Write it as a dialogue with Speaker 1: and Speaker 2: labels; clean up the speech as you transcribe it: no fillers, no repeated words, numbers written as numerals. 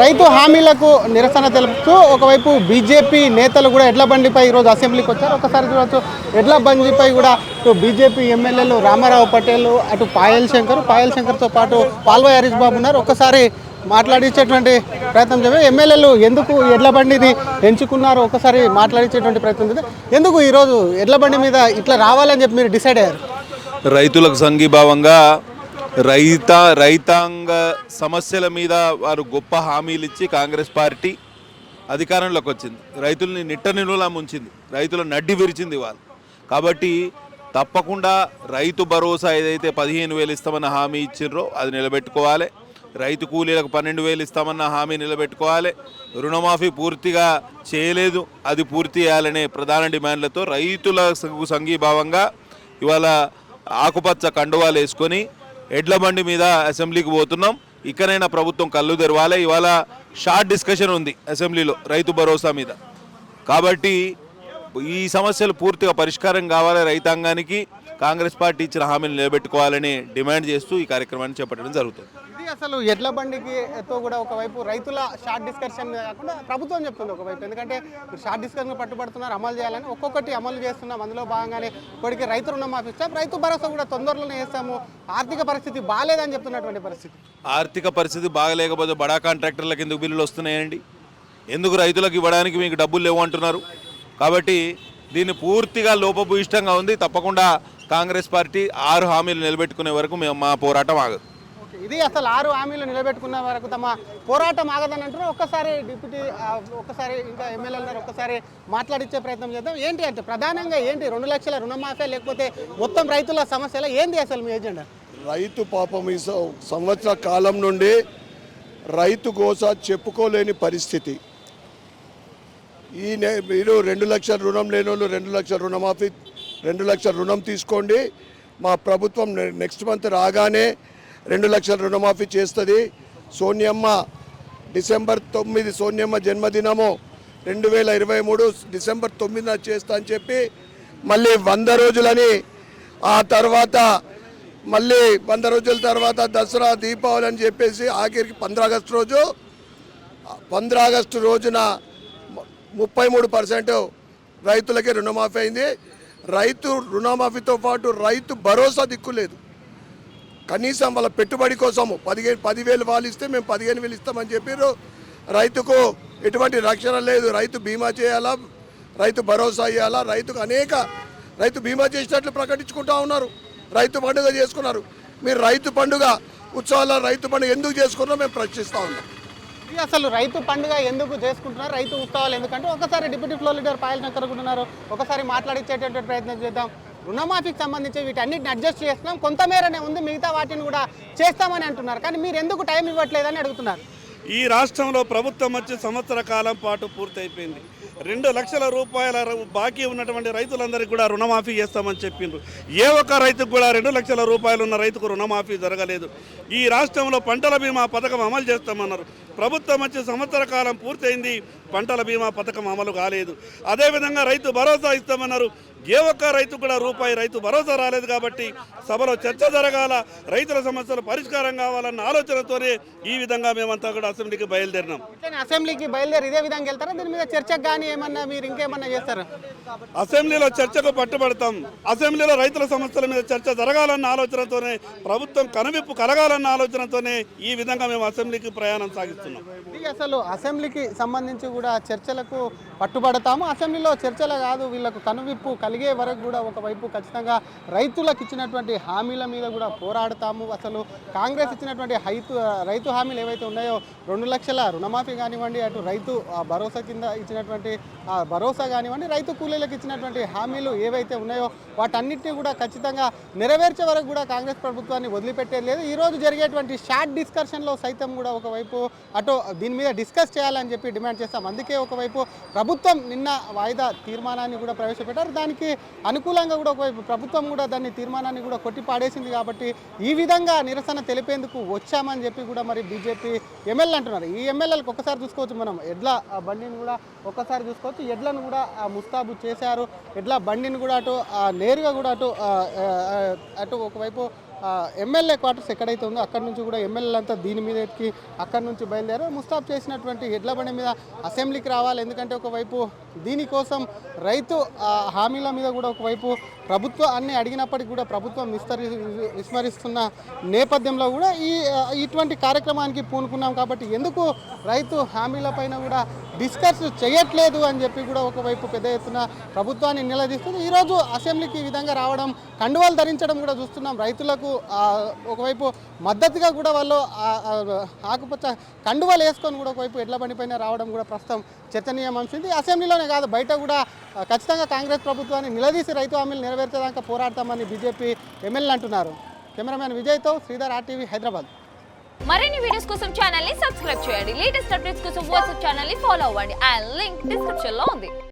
Speaker 1: రైతు హామీలకు నిరసన తెలుపుతూ ఒకవైపు బీజేపీ నేతలు కూడా ఎడ్ల బండిపై ఈరోజు అసెంబ్లీకి వచ్చారు. ఒకసారి చూడవచ్చు, ఎడ్ల బండిపై కూడా ఇటు బీజేపీ ఎమ్మెల్యేలు రామారావు పటేల్, అటు పాయల్ శంకర్తో పాటు పాల్వాయి హరీష్ బాబు ఉన్నారు. ఒకసారి మాట్లాడించేటువంటి ప్రయత్నం చేయాలి. ఎమ్మెల్యేలు ఎందుకు ఎడ్ల బండిని ఎంచుకున్నారో ఒకసారి మాట్లాడించేటువంటి ప్రయత్నం చేద్దాం. ఎందుకు ఈరోజు ఎడ్ల బండి మీద ఇట్లా రావాలని చెప్పి మీరు డిసైడ్ అయ్యారు?
Speaker 2: రైతులకు సంఘీభావంగా రైతాంగ సమస్యల మీద వారు గొప్ప హామీలు ఇచ్చి కాంగ్రెస్ పార్టీ అధికారంలోకి వచ్చింది. రైతుల్ని నిట్టనిలులా ముంచింది, రైతుల నడ్డి విరిచింది వాళ్ళు. కాబట్టి తప్పకుండా రైతు భరోసా ఏదైతే 15,000 ఇస్తామన్న హామీ ఇచ్చిర్రో అది నిలబెట్టుకోవాలి. రైతు కూలీలకు 12,000 ఇస్తామన్న హామీ నిలబెట్టుకోవాలి. రుణమాఫీ పూర్తిగా చేయలేదు, అది పూర్తి చేయాలనే ప్రధాన డిమాండ్లతో రైతులకు సంఘీభావంగా ఇవాళ ఆకుపచ్చ కండువాలు వేసుకొని ఎడ్ల బండి మీద అసెంబ్లీకి పోతున్నాం. ఇక్కడైనా ప్రభుత్వం కళ్ళు తెరవాలి. ఇవాళ షార్ట్ డిస్కషన్ ఉంది అసెంబ్లీలో రైతు భరోసా మీద. కాబట్టి ఈ సమస్యలు పూర్తిగా పరిష్కారం కావాలి. రైతాంగానికి కాంగ్రెస్ పార్టీ ఇచ్చిన హామీని నిలబెట్టుకోవాలని డిమాండ్ చేస్తూ ఈ కార్యక్రమాన్ని చేపట్టడం జరుగుతుంది.
Speaker 1: ఇది అసలు ఎడ్ల బండికి తో కూడా ఒకవైపు రైతుల షార్ట్ డిస్కషన్ కాకుండా ప్రభుత్వం చెప్తుంది ఒకవైపు, ఎందుకంటే షార్ట్ డిస్కషన్ పట్టుబడుతున్నారు, అమలు చేయాలని ఒక్కొక్కటి అమలు చేస్తున్నాం. అందులో భాగంగానే ఇప్పటికీ రైతు రుణమాఫీ ఇస్తాం, రైతు భరోసా కూడా తొందరలోనే వేస్తాము. ఆర్థిక పరిస్థితి బాగాలేదని చెప్తున్నటువంటి పరిస్థితి.
Speaker 2: ఆర్థిక పరిస్థితి బాగలేకపోతే బడా కాంట్రాక్టర్లకు ఎందుకు బిల్లులు వస్తున్నాయండి? ఎందుకు రైతులకు ఇవ్వడానికి మీకు డబ్బులు లేవు అంటున్నారు? కాబట్టి దీన్ని పూర్తిగా లోపభూయిష్టంగా ఉంది. తప్పకుండా కాంగ్రెస్ పార్టీ 6 హామీలు నిలబెట్టుకునే వరకు మా పోరాటం ఆగదు.
Speaker 1: ఇది అసలు 6 హామీలు నిలబెట్టుకున్న వరకు తమ పోరాటం ఆగదని అంటున్నారు. ఒక్కసారి డిప్యూటీ ఒక్కసారి ఇంకా ఎమ్మెల్యేలు ఒక్కసారి మాట్లాడించే ప్రయత్నం చేద్దాం. ఏంటి అంటే ప్రధానంగా ఏంటి 2 లక్షల రుణమాఫీ లేకపోతే మొత్తం రైతుల సమస్యలు ఏంటి అసలు మీ ఎజెండా?
Speaker 3: రైతు పాపం ఈ సంవత్సర కాలం నుండి రైతు గోస చెప్పుకోలేని పరిస్థితి. మీరు 2 లక్షల రుణం లేని వాళ్ళు 2 లక్షల రుణమాఫీ 2 లక్షల రుణం తీసుకోండి. మా ప్రభుత్వం నెక్స్ట్ మంత్ రాగానే 2 లక్షల రుణమాఫీ చేస్తుంది. సోనియమ్మ డిసెంబర్ 9 సోనియమ్మ జన్మదినము 2023 డిసెంబర్ 9న చేస్తా అని చెప్పి మళ్ళీ 100 రోజులని, ఆ తర్వాత మళ్ళీ 100 రోజుల తర్వాత దసరా దీపావళి అని చెప్పేసి ఆఖరికి 15 ఆగస్టు రోజున 33% రైతులకి రుణమాఫీ అయింది. రైతు రుణమాఫీతో పాటు రైతు భరోసా దిక్కులేదు. కనీసం వాళ్ళ పెట్టుబడి కోసము 10,000 వాళ్ళు ఇస్తే మేము 15,000 ఇస్తామని చెప్పారు. రైతుకు ఎటువంటి రక్షణ లేదు. రైతు బీమా చేయాలా, రైతు భరోసా ఇవ్వాలా, రైతు బీమా చేసినట్లు ప్రకటించుకుంటా ఉన్నారు. రైతు పండుగ చేసుకున్నారు. మీరు రైతు పండుగ ఉత్సవాల రైతు పండుగ ఎందుకు చేసుకున్నారో మేము ప్రశ్నిస్తూ ఉన్నాం.
Speaker 1: అసలు రైతు పండుగ ఎందుకు చేసుకుంటున్నారు, రైతు ఉత్సవాలు ఎందుకంటే ఒకసారి deputy floor leader Payal Shankar ఉన్నారు. ఒకసారి మాట్లాడించేటటువంటి ప్రయత్నం చేద్దాం. రుణమాఫీకి సంబంధించి వీటన్నిటిని అడ్జస్ట్ చేస్తున్నాం, కొంతమేరనే ఉంది, మిగతా వాటిని కూడా చేస్తామని అంటున్నారు. కానీ మీరు ఎందుకు టైం ఇవ్వట్లేదని అడుగుతున్నారు.
Speaker 4: ఈ రాష్ట్రంలో ప్రభుత్వం వచ్చి సంవత్సర కాలం పాటు పూర్తయిపోయింది. 2 లక్షల రూపాయల బాకీ ఉన్నటువంటి రైతులందరికీ కూడా రుణమాఫీ చేస్తామని చెప్పిండ్రు. ఏ ఒక్క రైతుకు కూడా 2 లక్షల రూపాయలు ఉన్న రైతుకు రుణమాఫీ జరగలేదు. ఈ రాష్ట్రంలో పంటల బీమా పథకం అమలు చేస్తామన్నారు. ప్రభుత్వం వచ్చి సంవత్సర కాలం పూర్తయింది, పంటల బీమా పథకం అమలు కాలేదు. అదేవిధంగా రైతు భరోసా ఇస్తామన్నారు. ఏ ఒక్క రైతు కూడా రూపాయి రైతు భరోసా రాలేదు. కాబట్టి సభలో చర్చ జరగాల, రైతుల సమస్యలు పరిష్కారం కావాలన్న ఆలోచనతోనే ఈ విధంగా మేమంతా కూడా అసెంబ్లీకి బయలుదేరినాం.
Speaker 1: అసెంబ్లీకి బయలుదేరి ఇదే విధంగా వెళ్తారా? దీని మీద చర్చకు కానీ ఏమన్నా మీరు ఇంకేమన్నా చేస్తారా?
Speaker 4: అసెంబ్లీలో చర్చకు పట్టుబడతాం. అసెంబ్లీలో రైతుల సమస్యల మీద చర్చ జరగాలన్న ఆలోచనతోనే, ప్రభుత్వం కనువిప్పు కలగాలన్న ఆలోచనతోనే ఈ విధంగా మేము అసెంబ్లీకి ప్రయాణం సాగిస్తున్నాం.
Speaker 1: అసలు అసెంబ్లీకి సంబంధించి కూడా చర్చలకు పట్టుబడతాము. అసెంబ్లీలో చర్చలు కాదు, వీళ్ళకు కనువిప్పు కలిగే వరకు కూడా ఒకవైపు ఖచ్చితంగా రైతులకు ఇచ్చినటువంటి హామీల మీద కూడా పోరాడతాము. అసలు కాంగ్రెస్ ఇచ్చినటువంటి రైతు హామీలు ఏవైతే ఉన్నాయో 2 లక్షల రుణమాఫీ కానివ్వండి, అటు రైతు భరోసా కింద ఇచ్చినటువంటి భరోసా కానివ్వండి, రైతు కూలీలకు ఇచ్చినటువంటి హామీలు ఏవైతే ఉన్నాయో వాటన్నిటిని కూడా ఖచ్చితంగా నెరవేర్చే వరకు కూడా కాంగ్రెస్ ప్రభుత్వాన్ని వదిలిపెట్టేది లేదు. ఈరోజు జరిగేటువంటి షార్ట్ డిస్కషన్లో సైతం కూడా ఒకవైపు అటు దీని మీద డిస్కస్ చేయాలని చెప్పి డిమాండ్ చేస్తాం. అందుకే ఒకవైపు ప్రభుత్వం నిన్న వాయిదా తీర్మానాన్ని కూడా ప్రవేశపెట్టారు. దానికి అనుకూలంగా కూడా ఒకవైపు ప్రభుత్వం కూడా దాన్ని తీర్మానాన్ని కూడా కొట్టిపాడేసింది. కాబట్టి ఈ విధంగా నిరసన తెలిపేందుకు వచ్చామని చెప్పి కూడా మరి బీజేపీ ఎమ్మెల్యేలు అంటున్నారు. ఈ ఎమ్మెల్యేలకు ఒకసారి చూసుకోవచ్చు, మనం ఎడ్ల బండిని కూడా ఒకసారి చూసుకోవచ్చు. ఎడ్లను కూడా ముస్తాబు చేశారు. ఎడ్ల బండిని కూడా అటు నేరుగా కూడా అటు ఒకవైపు ఎమ్మెల్యే క్వార్టర్స్ ఎక్కడైతే ఉందో అక్కడ నుంచి కూడా ఎమ్మెల్యేలంతా దీని మీద ఎక్కి అక్కడి నుంచి బయలుదేరారు. ముస్తాబ్ చేసినటువంటి ఎడ్ల బండి మీద అసెంబ్లీకి రావాలి. ఎందుకంటే ఒకవైపు దీనికోసం రైతు హామీల మీద కూడా ఒకవైపు ప్రభుత్వాన్ని అడిగినప్పటికీ కూడా ప్రభుత్వం విస్మరిస్తున్న నేపథ్యంలో కూడా ఇటువంటి కార్యక్రమానికి పూనుకున్నాం. కాబట్టి ఎందుకు రైతు హామీలపైన కూడా డిస్కస్ చేయట్లేదు అని చెప్పి కూడా ఒకవైపు పెద్ద ఎత్తున ప్రభుత్వాన్ని నిలదీస్తుంది. ఈరోజు అసెంబ్లీకి ఈ విధంగా రావడం, కండువాలు ధరించడం కూడా చూస్తున్నాం. రైతులకు ఒకవైపు మద్దతుగా కూడా వాళ్ళు ఆకుపచ్చ కండువాలు వేసుకొని కూడా ఒకవైపు ఎడ్ల బండి పైన రావడం కూడా ప్రస్తుతం చర్చనీయాంశం. అసెంబ్లీలోనే కాదు బయట కూడా ఖచ్చితంగా కాంగ్రెస్ ప్రభుత్వాన్ని నిలదీసి రైతు హామీలు నెరవేర్చేదాకా పోరాడతామని బీజేపీ ఎమ్మెల్యేలు అంటున్నారు. కెమెరామ్యాన్ విజయ్తో శ్రీధర్, RTV, హైదరాబాద్.
Speaker 5: మరిన్ని వీడియోస్ కోసం ఛానల్ ని సబ్స్క్రైబ్ చేయండి. లేటెస్ట్ అప్డేట్స్ కోసం వాట్సాప్ ఛానల్ ని ఫాలో అవ్వండి. ఆ లింక్ డిస్క్రిప్షన్ లో ఉంది.